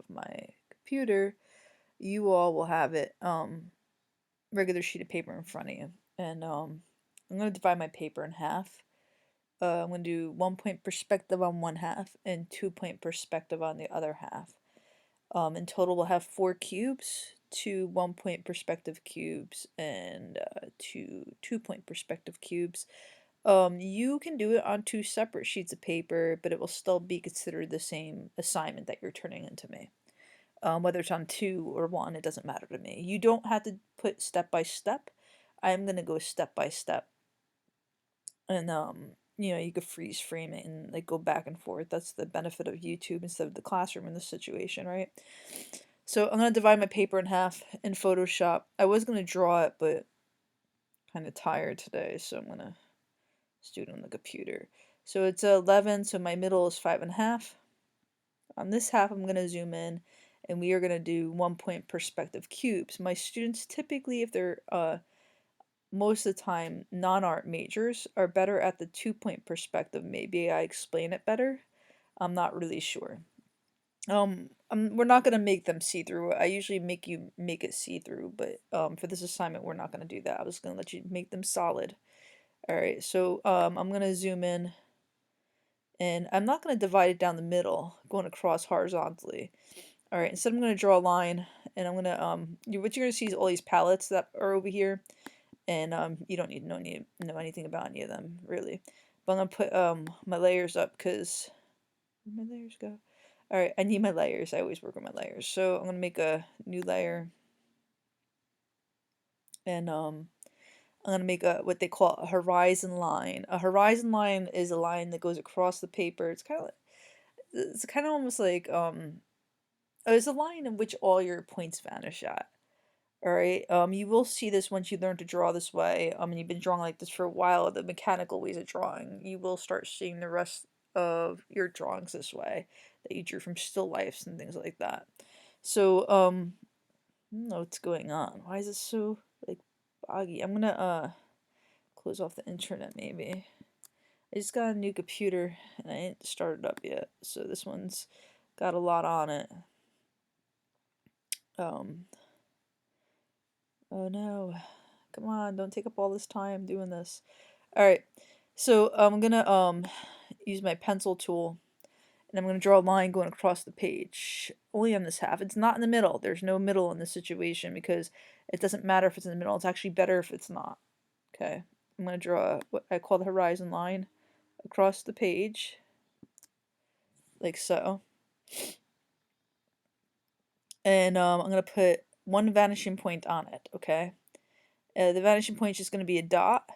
of my computer, you all will have it, regular sheet of paper in front of you. And I'm going to divide my paper in half. I'm going to do 1 point perspective on one half and 2 point perspective on the other half. In total, we'll have 4 cubes, two 1 point perspective cubes, and two 2 point perspective cubes. You can do it on two separate sheets of paper, but it will still be considered the same assignment that you're turning into me. Whether it's on two or one, it doesn't matter to me. You don't have to put step by step. I'm gonna go step by step, and you could freeze frame it and like go back and forth. That's the benefit of YouTube instead of the classroom in this situation, right? So I'm gonna divide my paper in half in Photoshop. I was gonna draw it, but kind of tired today, so I'm gonna just do it on the computer. So it's 11, so my middle is 5.5. On this half, I'm gonna zoom in, and we are gonna do 1 point perspective cubes. My students typically, if they're most of the time non-art majors, are better at the 2 point perspective. Maybe I explain it better. I'm not really sure. We're not gonna make them see through. I usually make you make it see through, but for this assignment, we're not gonna do that. I was gonna let you make them solid. All right, so I'm gonna zoom in, and I'm not gonna divide it down the middle, going across horizontally. All right, instead I'm gonna draw a line, and I'm gonna what you're gonna see is all these palettes that are over here, and you don't need to know anything about any of them really. But I'm gonna put my layers up because where'd my layers go? All right, I need my layers. I always work on my layers, so I'm gonna make a new layer, and I'm gonna make a what they call a horizon line. A horizon line is a line that goes across the paper. It's kind of almost like it's a line in which all your points vanish at. All right. You will see this once you learn to draw this way. And you've been drawing like this for a while. The mechanical ways of drawing, you will start seeing the rest of your drawings this way that you drew from still lifes and things like that. So I don't know what's going on. Why is it so like boggy? I'm gonna close off the internet maybe. I just got a new computer and I ain't started up yet, so this one's got a lot on it. Um, oh no, come on, don't take up all this time doing this. All right, so I'm gonna use my pencil tool, and I'm gonna draw a line going across the page, only on this half. It's not in the middle. There's no middle in this situation because it doesn't matter if it's in the middle. It's actually better if it's not. Okay, I'm gonna draw what I call the horizon line across the page, like so. And I'm going to put one vanishing point on it, okay? The vanishing point is just going to be a dot.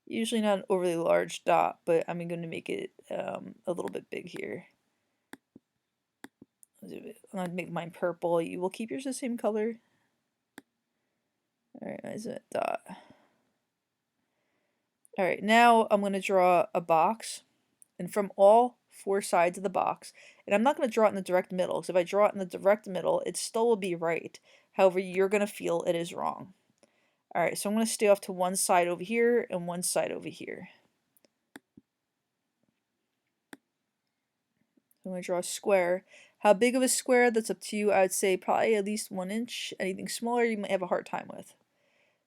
Usually not an overly large dot, but I'm going to make it a little bit big here. I'm going to make mine purple. You will keep yours the same color. Alright, is it dot? Alright, now I'm going to draw a box. And from all four sides of the box, and I'm not going to draw it in the direct middle, because if I draw it in the direct middle, it still will be right. However, you're going to feel it is wrong. Alright, so I'm going to stay off to one side over here and one side over here. I'm going to draw a square. How big of a square? That's up to you. I would say probably at least 1 inch. Anything smaller you might have a hard time with.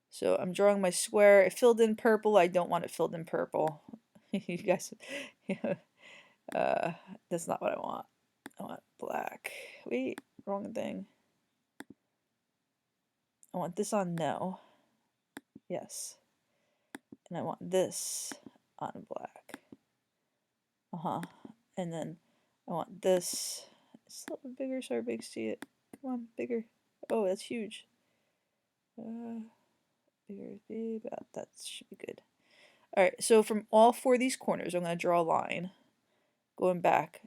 So I'm drawing my square. It filled in purple. I don't want it filled in purple. You guys, that's not what I want. I want black. Wait, wrong thing. I want this on no. Yes. And I want this on black. And then I want this. It's a little bit bigger so everybody can see it. Come on, bigger. Oh, that's huge. Bigger, that should be good. Alright, so from all four of these corners, I'm going to draw a line going back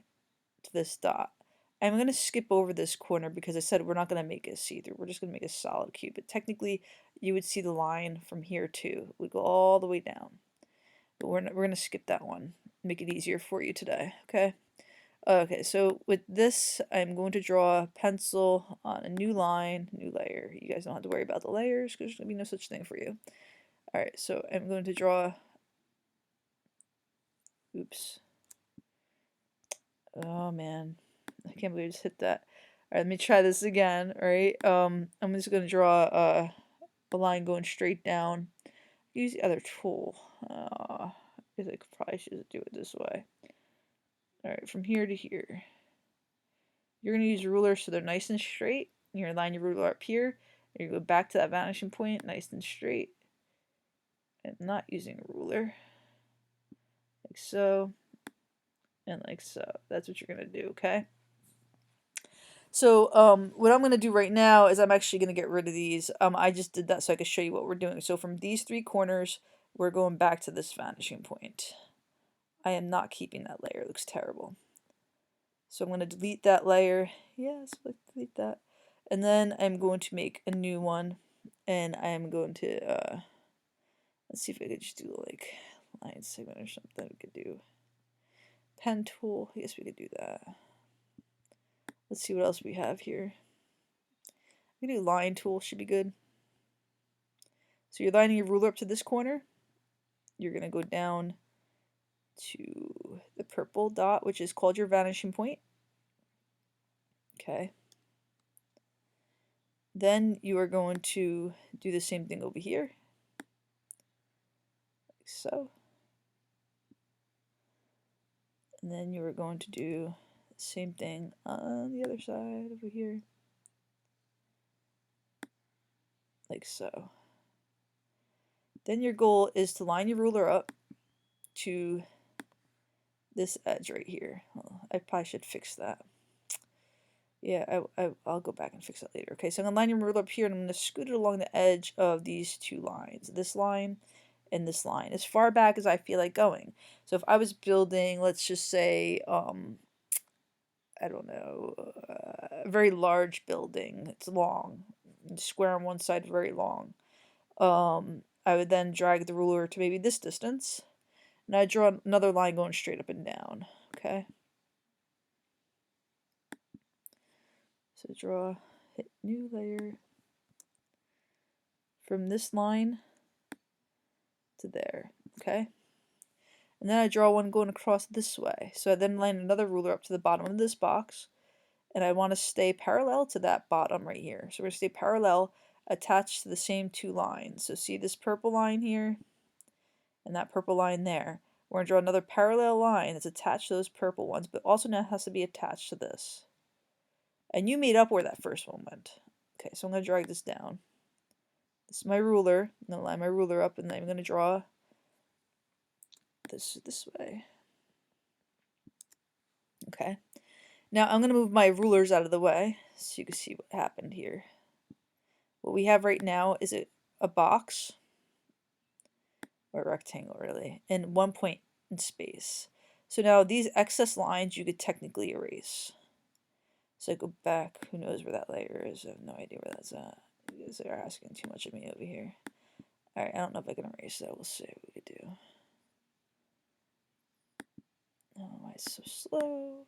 to this dot. I'm going to skip over this corner because I said we're not going to make it see-through. We're just going to make a solid cube. But technically, you would see the line from here too. We go all the way down. But we're going to skip that one. Make it easier for you today, okay? Okay, so with this, I'm going to draw a pencil on a new line, new layer. You guys don't have to worry about the layers because there's going to be no such thing for you. Alright, so I'm going to draw... Oops. Oh, man. I can't believe I just hit that. let me try this again. All right. I'm just gonna draw a line going straight down. Use the other tool. I guess I probably should do it this way. All right, from here to here. You're gonna use rulers so they're nice and straight. You're gonna line your ruler up here. You go back to that vanishing point, nice and straight. And not using a ruler. Like so. And like so. That's what you're gonna do, okay? So what I'm going to do right now is I'm actually going to get rid of these. I just did that so I could show you what we're doing. So from these three corners, we're going back to this vanishing point. I am not keeping that layer. It looks terrible. So I'm going to delete that layer. Yes, let's delete that. And then I'm going to make a new one. And I'm going to, let's see if I could just do like line segment or something. We could do pen tool. I guess we could do that. Let's see what else we have here. We can do line tool, should be good. So you're lining your ruler up to this corner. You're going to go down to the purple dot, which is called your vanishing point. Okay. Then you are going to do the same thing over here. Like so. And then you are going to do the same thing on the other side over here. Like so. Then your goal is to line your ruler up to this edge right here. Oh, I probably should fix that. Yeah, I'll go back and fix that later. Okay, so I'm going to line your ruler up here, and I'm going to scoot it along the edge of these two lines. This line and this line. As far back as I feel like going. So if I was building, let's just say, I don't know, a very large building. It's long. Square on one side, very long. I would then drag the ruler to maybe this distance. And I draw another line going straight up and down. Okay. So draw, hit new layer from this line to there, okay? And then I draw one going across this way. So I then line another ruler up to the bottom of this box, and I want to stay parallel to that bottom right here. So we're going to stay parallel, attached to the same two lines. So see this purple line here, and that purple line there. We're going to draw another parallel line that's attached to those purple ones, but also now has to be attached to this. And you made up where that first one went. Okay, so I'm going to drag this down. This is my ruler. I'm going to line my ruler up, and then I'm going to draw this way. Okay. Now I'm going to move my rulers out of the way so you can see what happened here. What we have right now is a box, or a rectangle really, and 1 point in space. So now these excess lines you could technically erase. So I go back, who knows where that layer is? I have no idea where that's at. You guys are asking too much of me over here. Alright, I don't know if I can erase that. We'll see what we could do. Oh, why is it so slow?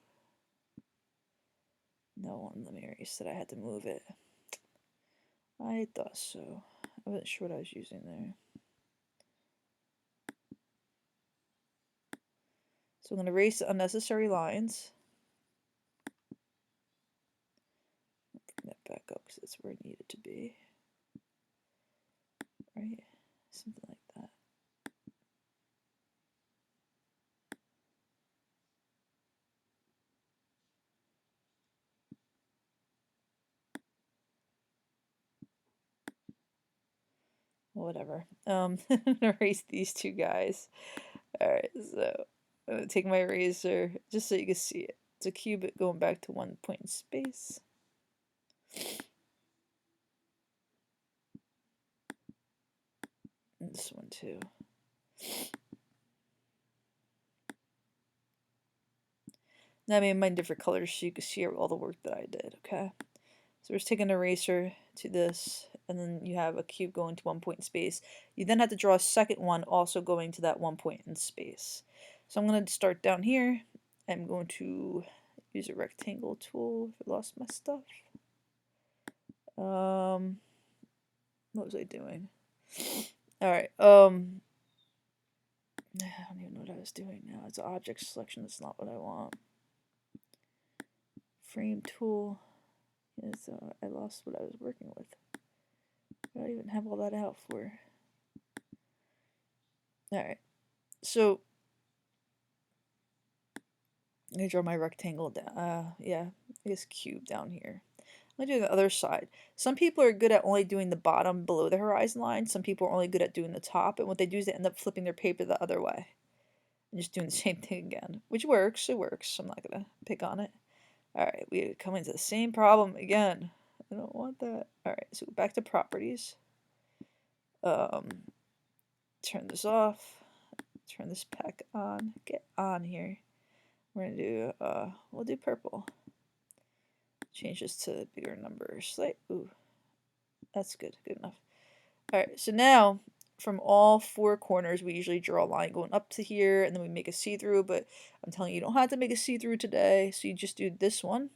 No one let me erase it. I had to move it. I thought so. I wasn't sure what I was using there. So I'm going to erase the unnecessary lines. Bring that back up because that's where I need it to be. Right? Something like that. Whatever. Erase these two guys. Alright, so I'm going to take my eraser just so you can see it. It's a cube going back to 1 point in space. And this one too. Now I made mine different colors so you can see all the work that I did, okay? So we're just taking an eraser to this, and then you have a cube going to 1 point in space. You then have to draw a second one also going to that 1 point in space. So I'm going to start down here. I'm going to use a rectangle tool if I lost my stuff. What was I doing? Alright, I don't even know what I was doing now. It's an object selection, that's not what I want. Frame tool. is I lost what I was working with. I don't even have all that out for. Alright, so I'm going to draw my rectangle down. Yeah, I guess cube down here. I'm going to do the other side. Some people are good at only doing the bottom below the horizon line. Some people are only good at doing the top. And what they do is they end up flipping their paper the other way. And just doing the same thing again. Which works. It works. I'm not going to pick on it. Alright, we come into the same problem again. I don't want that. Alright, so back to properties. Turn this off. Turn this back on. Get on here. We're going to do, we'll do purple. Change this to bigger numbers. Like, ooh, that's good. Good enough. Alright, so now from all four corners, we usually draw a line going up to here, and then we make a see-through, but I'm telling you, you don't have to make a see-through today, so you just do this one,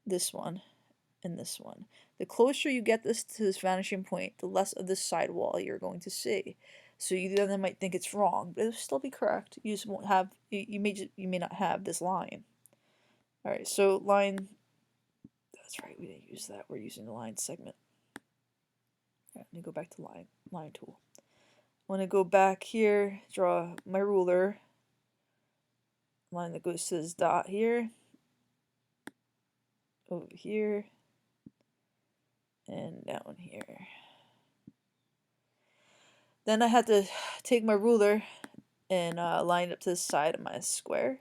and this one. The closer you get this to this vanishing point, the less of this sidewall you're going to see. So you then might think it's wrong, but it'll still be correct. You just won't have, you may not have this line. Alright, so line, that's right, we didn't use that. We're using the line segment. Alright, let me go back to line tool. I want to go back here, draw my ruler, line that goes to this dot here, over here, and down here. Then I had to take my ruler and line it up to the side of my square.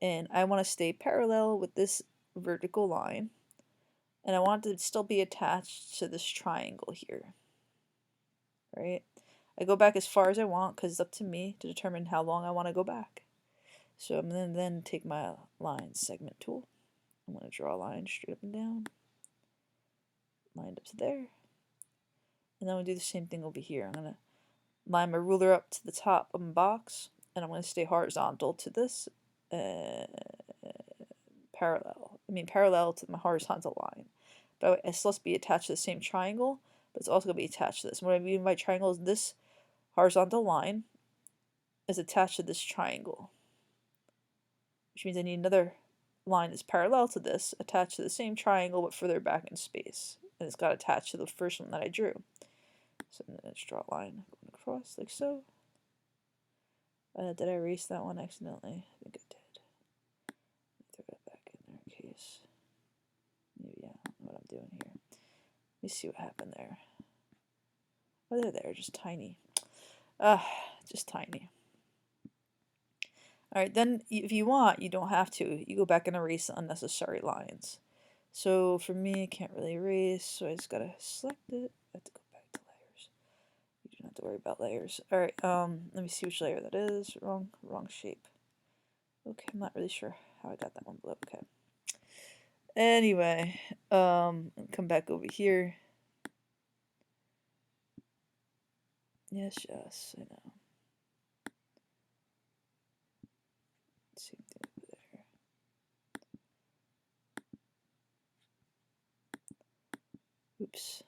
And I want to stay parallel with this vertical line. And I want it to still be attached to this triangle here. Right? I go back as far as I want because it's up to me to determine how long I want to go back. So I'm going to then take my line segment tool. I'm going to draw a line straight up and down. Lined up to there. And then I'm going to do the same thing over here. I'm going to line my ruler up to the top of my box. And I'm going to stay horizontal to this. Parallel to my horizontal line. But it still has to be attached to the same triangle. But it's also going to be attached to this. What I mean by triangle is this horizontal line is attached to this triangle. Which means I need another line that's parallel to this, attached to the same triangle, but further back in space. And it's got attached to the first one that I drew. So I'm going to draw a line going across, like so. Did I erase that one accidentally? I think I did. Throw that back in there in case. Maybe I don't know what I'm doing here. Let me see what happened there. Oh, they're just tiny. Just tiny. Alright, then if you want, you don't have to. You go back and erase unnecessary lines. So for me, I can't really erase, so I just gotta select it. I have to go back to layers. You don't have to worry about layers. Alright, let me see which layer that is. Wrong shape. Okay, I'm not really sure how I got that one below. Okay. Anyway, come back over here. Yes, I know. Same thing over there. Oops.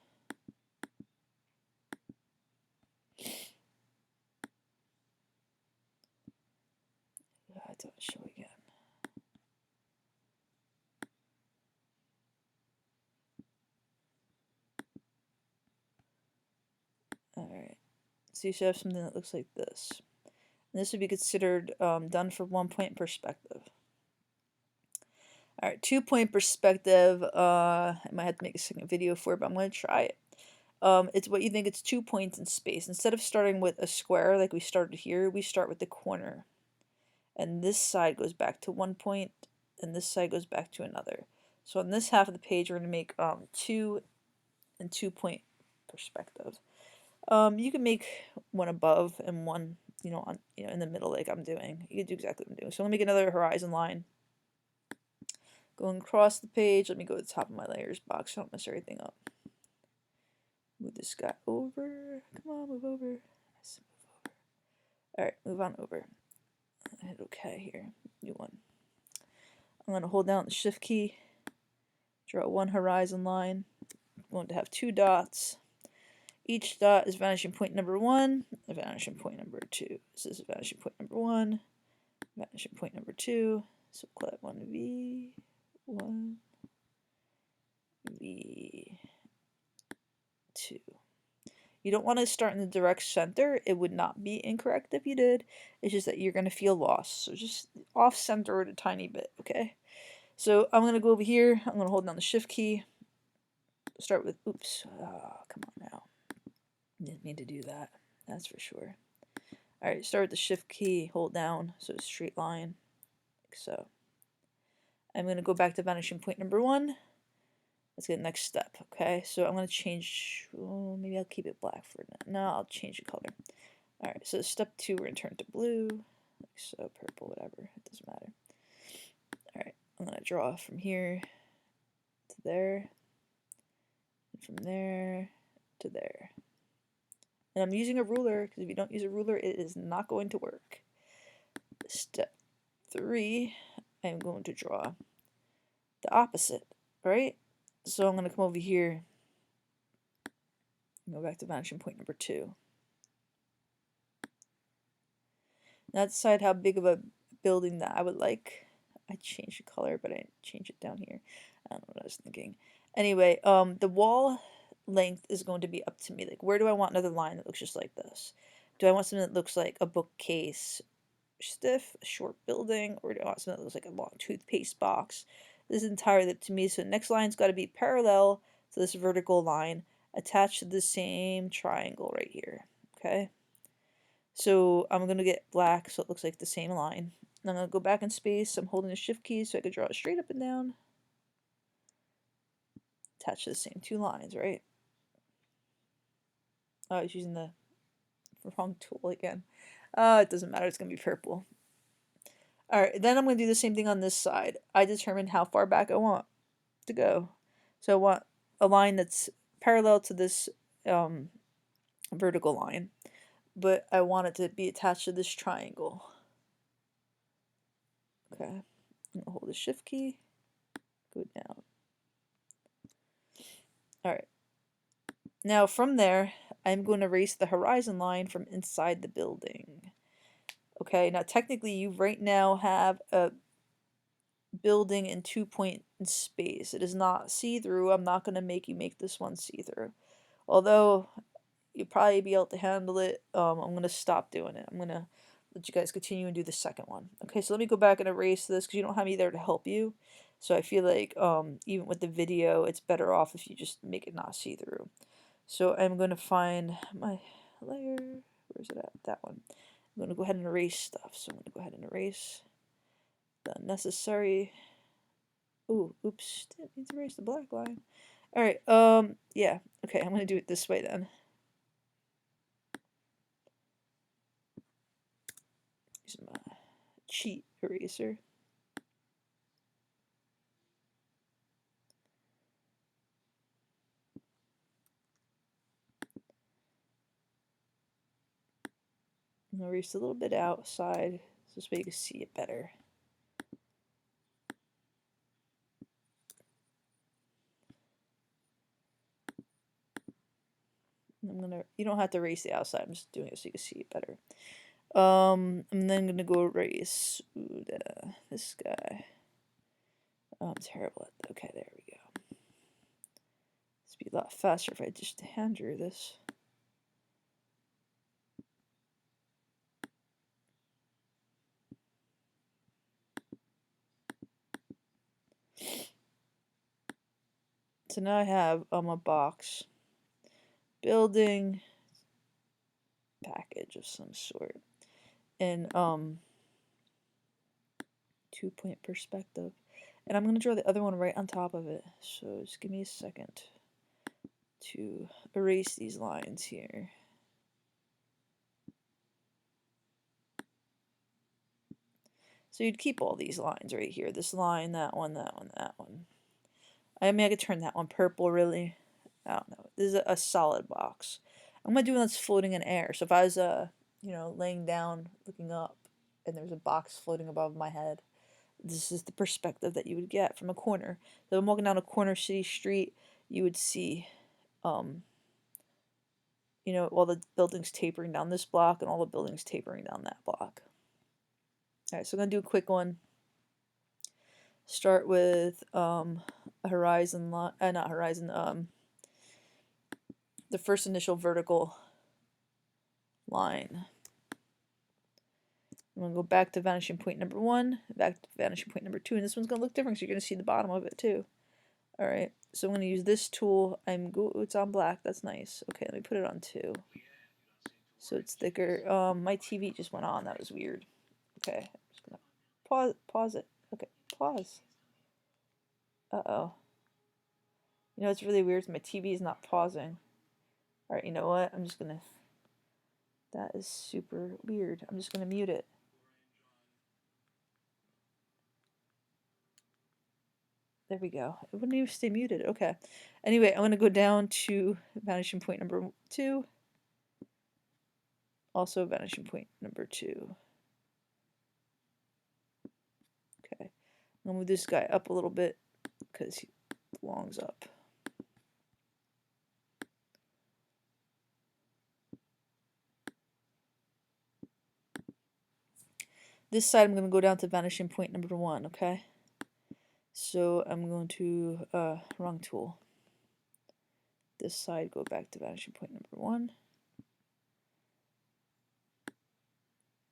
I don't show again. Alright. So you should have something that looks like this. And this would be considered done for 1 point perspective. Alright, 2 point perspective, I might have to make a second video for it, but I'm going to try it. It's what you think it's 2 points in space. Instead of starting with a square like we started here, we start with the corner. And this side goes back to 1 point, and this side goes back to another. So on this half of the page, we're going to make 2 and 2 point perspective. You can make one above and one, in the middle like I'm doing. You can do exactly what I'm doing. So let me make another horizon line. Going across the page, let me go to the top of my layers box so I don't mess everything up. Move this guy over. Come on, move over. Yes, move over. Alright, move on over. Hit OK here. New one. I'm going to hold down the shift key. Draw one horizon line. I'm going to have 2 dots. Each dot is vanishing point number 1, a vanishing point number 2. This is vanishing point number 1, vanishing point number 2. So call that 1V, 1, You don't want to start in the direct center. It would not be incorrect if you did. It's just that you're going to feel lost. So just off center it a tiny bit, okay? So I'm going to go over here. I'm going to hold down the shift key. Start with, oops, come on now. Didn't mean to do that. That's for sure. Alright, start with the shift key, hold down, so a straight line, like so. I'm going to go back to vanishing point number 1. Let's get the next step, okay? So I'm going to change, oh, maybe I'll keep it black for now. No, I'll change the color. Alright, so step 2, we're going to turn to blue, like so, purple, whatever, it doesn't matter. Alright, I'm going to draw from here to there, and from there to there. And I'm using a ruler, because if you don't use a ruler, it is not going to work. Step 3, I'm going to draw the opposite, right? So I'm going to come over here and go back to vanishing point number 2. Now decide how big of a building that I would like. I changed the color, but I didn't change it down here. I don't know what I was thinking. Anyway, the wall length is going to be up to me. Like, where do I want another line that looks just like this? Do I want something that looks like a bookcase, stiff, a short building, or do I want something that looks like a long toothpaste box? This is entirely up to me. So the next line's got to be parallel to this vertical line attached to the same triangle right here. Okay. So I'm going to get black so it looks like the same line. And I'm going to go back in space. I'm holding the shift key so I could draw it straight up and down. Attach to the same 2 lines, right? Oh, I was using the wrong tool again. It doesn't matter. It's going to be purple. Alright, then I'm going to do the same thing on this side. I determine how far back I want to go. So I want a line that's parallel to this vertical line, but I want it to be attached to this triangle. Okay, I'm going to hold the shift key, go down. Alright, now from there, I'm going to erase the horizon line from inside the building. Okay, now technically you right now have a building in 2-point space. It is not see-through. I'm not going to make you make this one see-through. Although you'll probably be able to handle it, I'm going to stop doing it. I'm going to let you guys continue and do the second one. Okay, so let me go back and erase this because you don't have me there to help you. So I feel like even with the video, it's better off if you just make it not see-through. So I'm going to find my layer. Where's it at? That one. I'm going to go ahead and erase stuff. So I'm going to go ahead and erase the unnecessary. Ooh, oops, didn't mean to erase the black line. Alright, yeah, okay, I'm gonna do it this way then. Use my cheat eraser. I'm gonna erase a little bit outside, so this way you can see it better. You don't have to erase the outside, I'm just doing it so you can see it better. I'm then gonna go erase this guy. Oh, I'm terrible at that. Okay, there we go. This would be a lot faster if I just hand drew this. So now I have a box, building, package of some sort, in 2-point perspective. And I'm going to draw the other one right on top of it. So just give me a second to erase these lines here. So you'd keep all these lines right here. This line, that one, that one, that one. I mean, I could turn that one purple, really. I don't know. This is a solid box. I'm going to do one that's floating in air. So if I was, you know, laying down, looking up, and there's a box floating above my head, this is the perspective that you would get from a corner. So if I'm walking down a corner city street, you would see, you know, all the buildings tapering down this block and all the buildings tapering down that block. Alright, so I'm going to do a quick one. Start with a horizon line, not horizon, the first initial vertical line. I'm going to go back to vanishing point number 1, back to vanishing point number 2, and this one's going to look different, so you're going to see the bottom of it too. Alright, so I'm going to use this tool. It's on black, that's nice. Okay, let me put it on 2. So it's thicker. My TV just went on, that was weird. Okay, I'm just going to pause it. Okay, pause. Uh-oh. You know, it's really weird, my TV is not pausing. Alright, you know what? I'm just going to... That is super weird. I'm just going to mute it. There we go. It wouldn't even stay muted. Okay. Anyway, I'm going to go down to vanishing point number 2. Also vanishing point number 2. Okay. I'm going to move this guy up a little bit because he belongs up. This side I'm going to go down to vanishing point number 1, okay? So I'm going to, wrong tool. This side, go back to vanishing point number 1.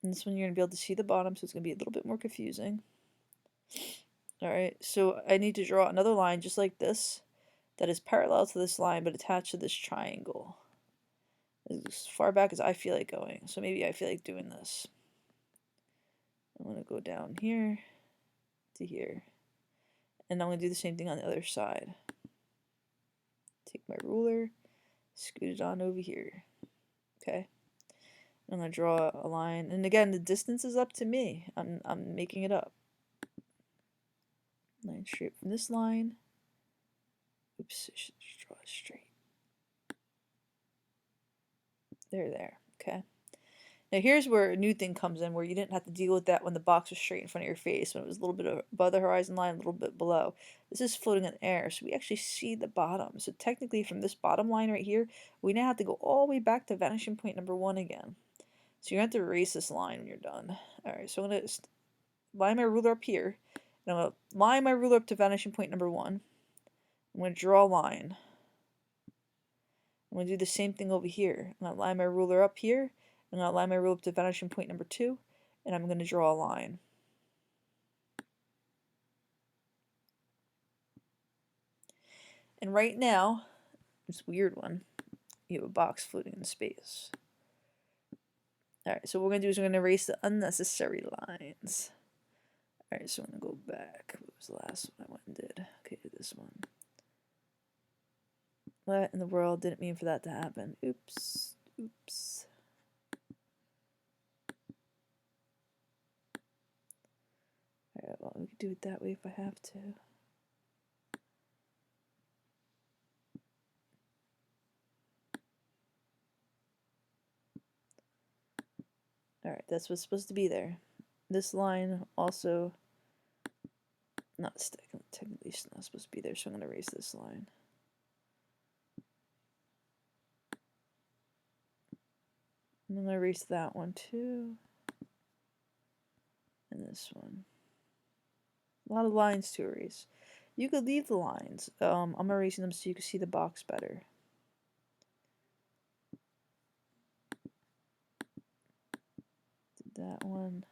And this one you're going to be able to see the bottom, so it's going to be a little bit more confusing. Alright, so I need to draw another line just like this that is parallel to this line but attached to this triangle. As far back as I feel like going. So maybe I feel like doing this. I'm going to go down here to here. And I'm going to do the same thing on the other side. Take my ruler, scoot it on over here. Okay. I'm going to draw a line. And again, the distance is up to me. I'm making it up. Line straight from this line. Oops, I should just draw it straight. There. Okay. Now here's where a new thing comes in, where you didn't have to deal with that when the box was straight in front of your face, when it was a little bit above the horizon line, a little bit below. This is floating in air, so we actually see the bottom. So technically from this bottom line right here, we now have to go all the way back to vanishing point number 1 again. So you're going to have to erase this line when you're done. Alright, so I'm going to line my ruler up here, and I'm going to line my ruler up to vanishing point number 1. I'm going to draw a line. I'm going to do the same thing over here. I'm going to line my ruler up here. I'm going to line my ruler up to vanishing point number 2. And I'm going to draw a line. And right now, this weird one, you have a box floating in space. Alright, so what we're going to do is we're going to erase the unnecessary lines. Alright, so I'm going to go back. What was the last one I went and did? Okay, this one. What in the world? Didn't mean for that to happen. Oops. Alright, well, we can do it that way if I have to. Alright, that's what's supposed to be there. This line also, technically it's not supposed to be there, so I'm going to erase this line. I'm going to erase that one too. And this one. A lot of lines to erase. You could leave the lines. I'm erasing them so you can see the box better. Did that one.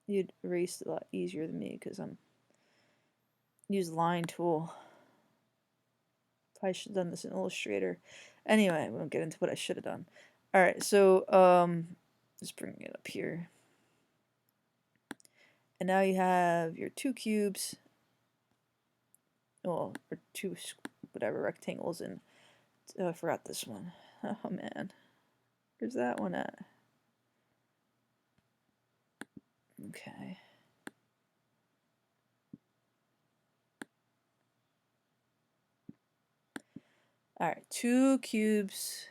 You'd erase a lot easier than me because I'm use the line tool. Probably should have done this in Illustrator. Anyway, we won't get into what I should have done. Alright, so just bringing it up here. And now you have your 2 cubes. Well, or 2 whatever rectangles, and I forgot this one. Oh man. Where's that one at? Okay. Alright, 2 cubes,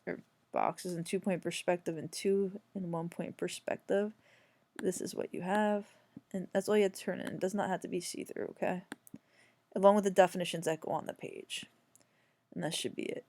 or boxes in 2-point perspective and 2 in 1-point perspective. This is what you have, and that's all you have to turn in. It does not have to be see-through, okay? Along with the definitions that go on the page. And that should be it.